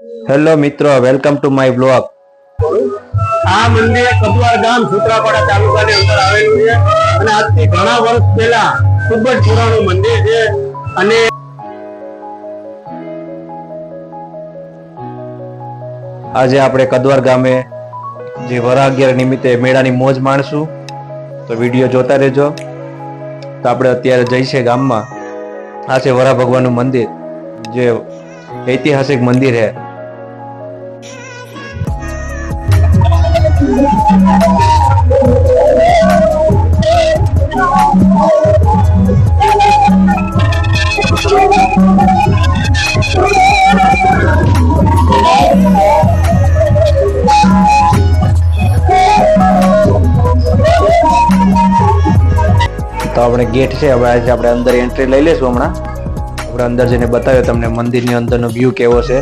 Hello મિત્રો, welcome to my blog. આ મંદિર કદવાર ગામ સુત્રાપાડા તાલુકાની અંદર આવેલું છે અને આજથી ઘણા વર્ષ પહેલા ખૂબ જ પુરાણું મંદિર છે. અને આજે આપણે કદવાર ગામે જે વરા 11 નિમિત્તે મેળાની મોજ માણશું, તો વિડીયો જોતા રહેજો. તો આપણે અત્યારે જઈશે ગામમાં. આ છે વરા ભગવાનનું મંદિર, જે ઐતિહાસિક મંદિર છે. તો આપણે ગેટ છે, હવે આજે આપણે અંદર એન્ટ્રી લઈ લેશું. હમણાં આપણે અંદર જઈને બતાવ્યો તમને મંદિરની અંદરનો વ્યૂ કેવો છે,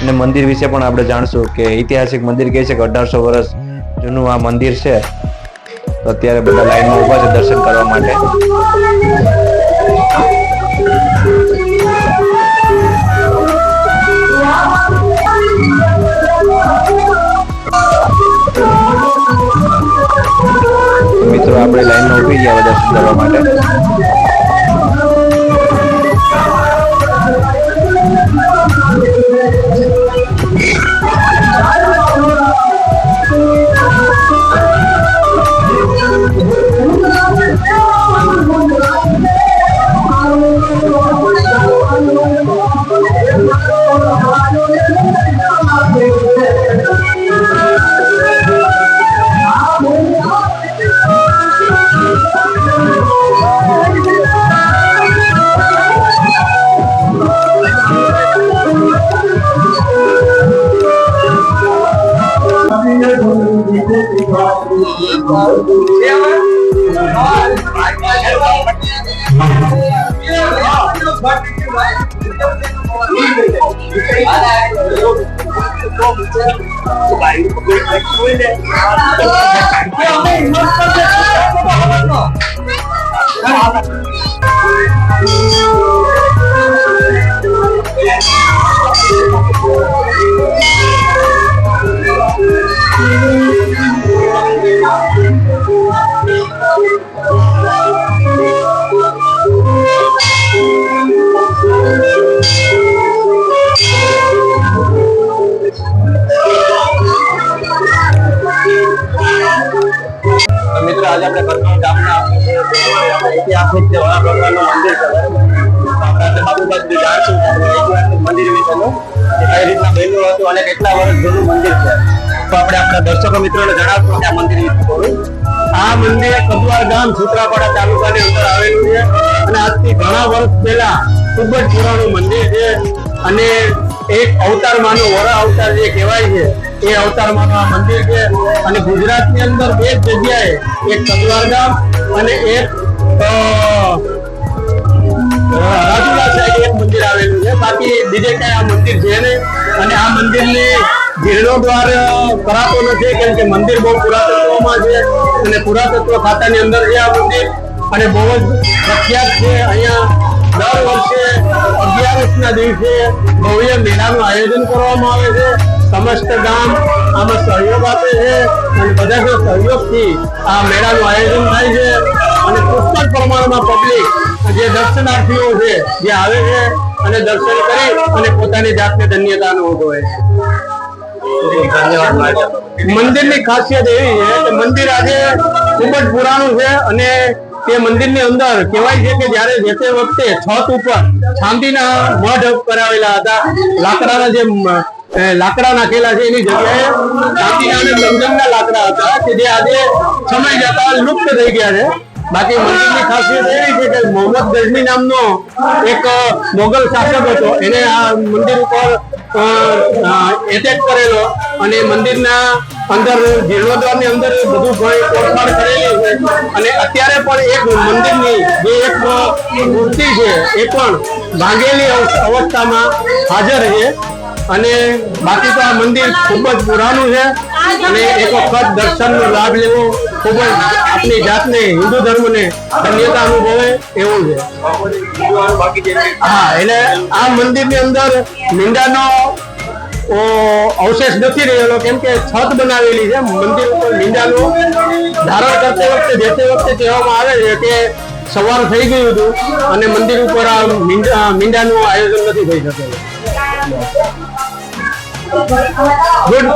અને મંદિર વિશે પણ આપણે જાણશું કે ઐતિહાસિક મંદિર કહે છે કે 1800 વર્ષ જૂનું આ મંદિર છે. તો અત્યારે બધા લાઈનમાં ઊભા છે દર્શન કરવા માટે. મિત્રો આપણે લાઈનમાં ઊભી ગયા દર્શન કરવા માટે. મિત્રો આજે આપણે કદવાર ગામના ઐતિહાસિક જે વરા ભગવાનનું મંદિર છે, આપણે બાબુબાજી જાણશું ઐતિહાસિક મંદિર વિશેનું કે કઈ રીતના બન્યું હતું અને કેટલા વર્ષ જૂનું મંદિર છે. તો આપણે આપણા દર્શકો મિત્રોને જણાવશું કે આ મંદિર વિશે થોડું. આ મંદિર કદવાર ગામ સુત્રાપાડા તાલુકાની અંદર આવેલું છે અને આજથી ઘણા વર્ષ પહેલા ખૂબ જ પુરાણું મંદિર છે. અને એક અવતારમાંનો વરા અવતાર જે કહેવાય છે એ અવતારમાંનું આ મંદિર છે. અને ગુજરાતની અંદર બે જ જગ્યાએ, એક કદવાર ગામ અને એક રાજુલા સાઈડ એક મંદિર આવેલું છે. બાકી બીજે કઈ આ મંદિર છે ને. અને આ મંદિરની જીર્ણોદ્ધાર કરાતો નથી, કેમ કે મંદિર બહુ પુરાતત્વમાં છે અને પુરાતત્વ ખાતાની અંદર છે આ મંદિર. અને બહુ જ પ્રખ્યાત છે. અહીંયા દર વર્ષે 11 ના દિવસે ભવ્ય મેળાનું આયોજન કરવામાં આવે છે. સમસ્ત ગામ આમાં સહયોગ આપે છે અને બધા સહયોગથી આ મેળાનું આયોજન થાય છે. અને પુષ્કળ પ્રમાણમાં પબ્લિક જે દર્શનાર્થીઓ છે જે આવે છે અને દર્શન કરી અને પોતાની જાતને ધન્યતા અનુભવે છે. મંદિરની ખાસિયત એવી છે કે મંદિર આજે ખૂબ જ પુરાણું છે. અને તે મંદિરની અંદર કહેવાય છે કે જયારે જે તે વખતે છત ઉપર ચાંદીના મઢ કરાવેલા હતા. લાકડાના જે લાકડા નાખેલા છે એની જગ્યાએ ચાંદીના અને ચંદનના લાકડા હતા કે જે આજે સમય જતા લુપ્ત થઈ ગયા છે. બાકી મંદિરની ખાસિયત એવી છે કે મોહમ્મદ ગઝની નામનો એક મોગલ શાસક હતો, એને આ મંદિર ઉપર એટેક કરેલો અને મંદિરના અંદર જીર્ણોદ્વારની અંદર બધું તોડફાડ કરેલી છે. અને અત્યારે પણ એક મંદિરની જે એક મૂર્તિ છે એ પણ ભાંગેલી અવસ્થામાં હાજર છે. અને બાકી તો આ મંદિર ખૂબ જ પુરાણું છે અને એક વખત દર્શનનો લાભ લેવો ખૂબ જ આપણી જાતને હિન્દુ ધર્મને ધન્યતા અનુભવે એવું છે. હા, એટલે આ મંદિરની અંદર મીંડાનો અવશેષ નથી રહેલો, કેમ કે છત બનાવેલી છે મંદિર ઉપર. મીંડાનું ધારણ કરતી વખતે જે તે વખતે કહેવામાં આવે છે કે સવાર થઈ ગયું હતું અને મંદિર ઉપર આ મીંડાનું આયોજન નથી થઈ શકેલું. ગુડ.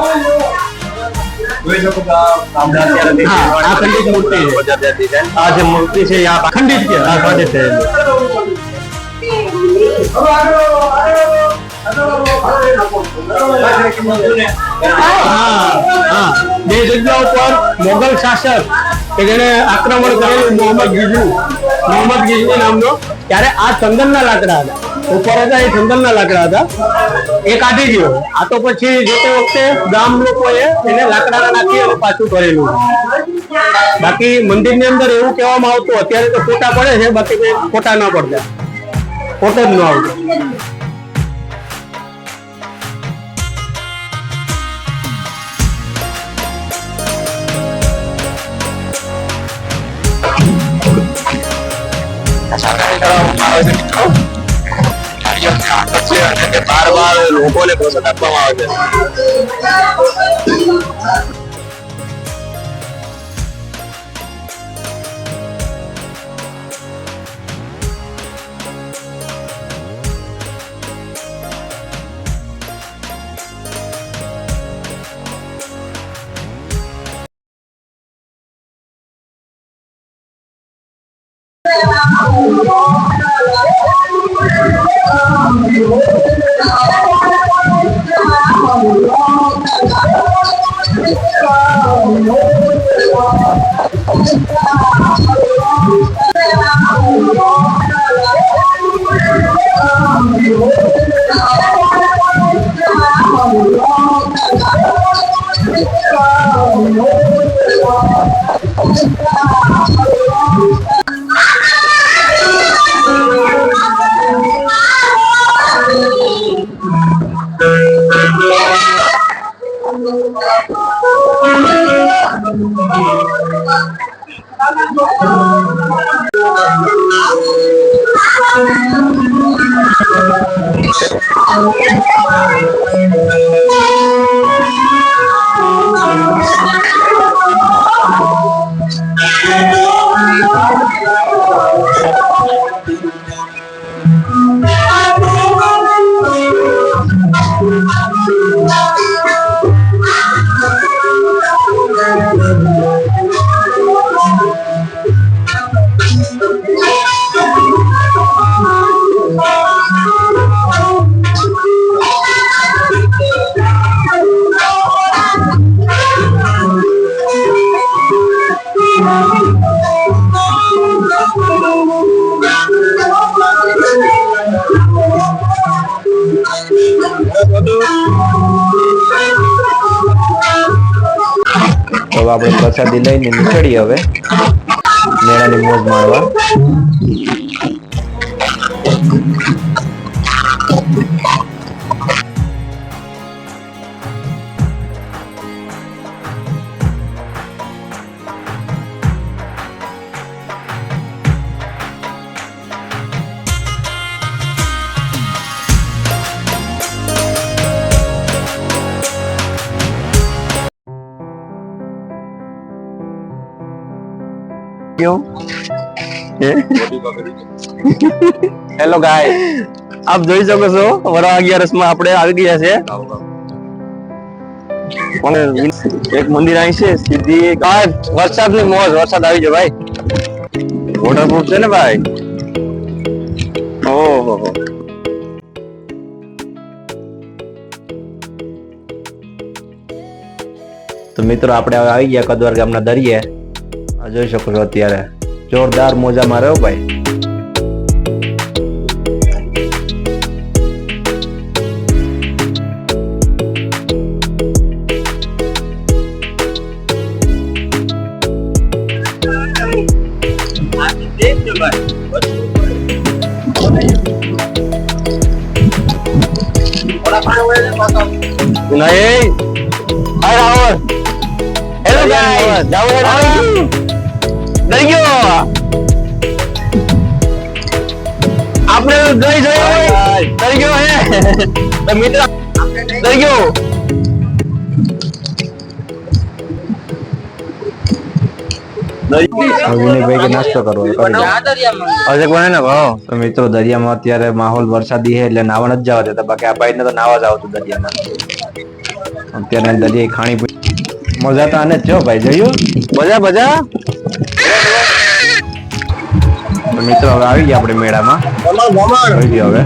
હા, આ ખંડિત મૂર્તિ છે. આ જે મૂર્તિ છે આ ખંડિત છે. આ ખંડિત છે. બે જગ્યા ઉપર મોગલ શાસક કે જેને આક્રમણ કરેલું મોહમ્મદ ગિજની નામનો, ત્યારે આ ચંદનના લાકડા હતા ઉપર હતા, એ ચંદનના લાકડા હતા, એ કાઢી ગયો. આ તો પછી જે તે વખતે ગામ લોકોએ એને લાકડા નાખી અને પાછું કરેલું. બાકી મંદિરની અંદર એવું કહેવામાં આવતું, અત્યારે તો ફોટા પડે છે, બાકી ફોટા ન પડતા, ફોટો જ ન આવતો. બાર લોકોને પ્રોત્સાહન આપવામાં આવે છે. તો આપણે પ્રસાદી લઈને નીકળીએ હવે મેળાની મોજ માણવા. હેલો ગાય, આપ જોઈ શકો છો વરા 11 માં આપણે આવી ગયા છે. પણ એક મંદિર અહીં છે સીધી. વરસાદની મોજ, વરસાદ આવી જાય ભાઈ. વોટરપ્રૂફ છે ને ભાઈ. ઓહો, તો મિત્રો આપણે હવે આવી ગયા કદવાર ગામના દરિયે. જોઈ શકો છો અત્યારે જોરદાર મોજા મારે ભાઈ. નહીં હેલો ગાય, જાવ દઈ ગયો આપણે ગઈ જઈ ગયો હે. તો મિત્ર આપણે દરિયો વિનયભાઈ કે નાસ્તો કરવો હોય કરી લો. અજક બને ને ભાવ તો મિત્રો દરિયામાં અત્યારે માહોલ વરસાદી છે એટલે નાવા નથી જવા દેતા, બાકી આ ભાઈને તો નાવા જ આવતું દરિયામાં. અત્યારે દરિયાઈ ખાણી મજા તો આને જ છો ભાઈ, જોયું? મજા મજા. તો મિત્રો હવે આવી ગયા આપણે મેળામાં, જોઈ લ્યો હવે.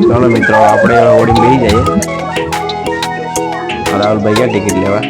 ચાલો મિત્રો આપણે હોડી બેસી જઈએ. રાહુલભાઈ ગયા ટિકિટ લેવા.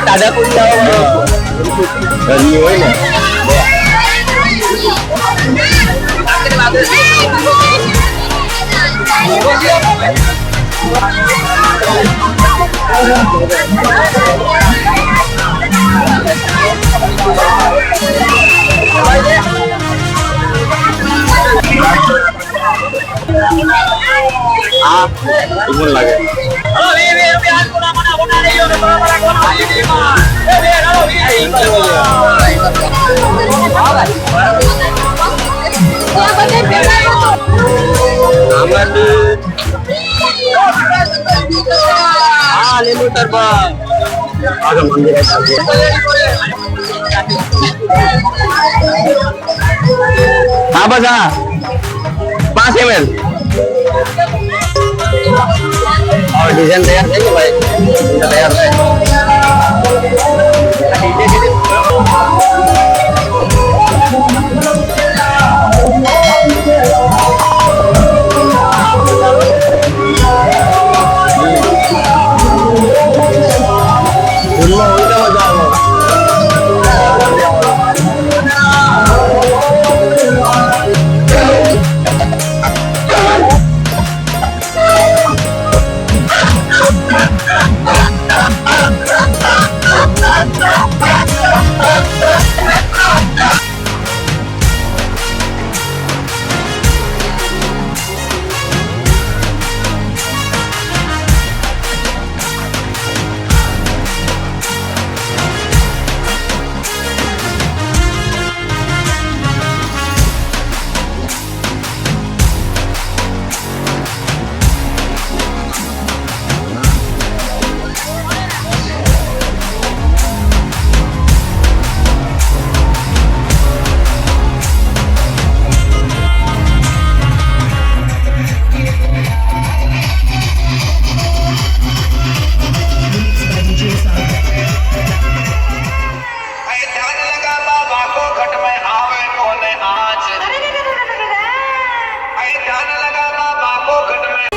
દાદા હોય ને લાગે. લીંબુ તરબૂચ આગળ મંદિર હા બસ હા 5 ml और डिजाइन तैयार है भाई तैयार है लगा बाबा को घट में आवे कोने आँच ध्यान लगा बाबा को घट में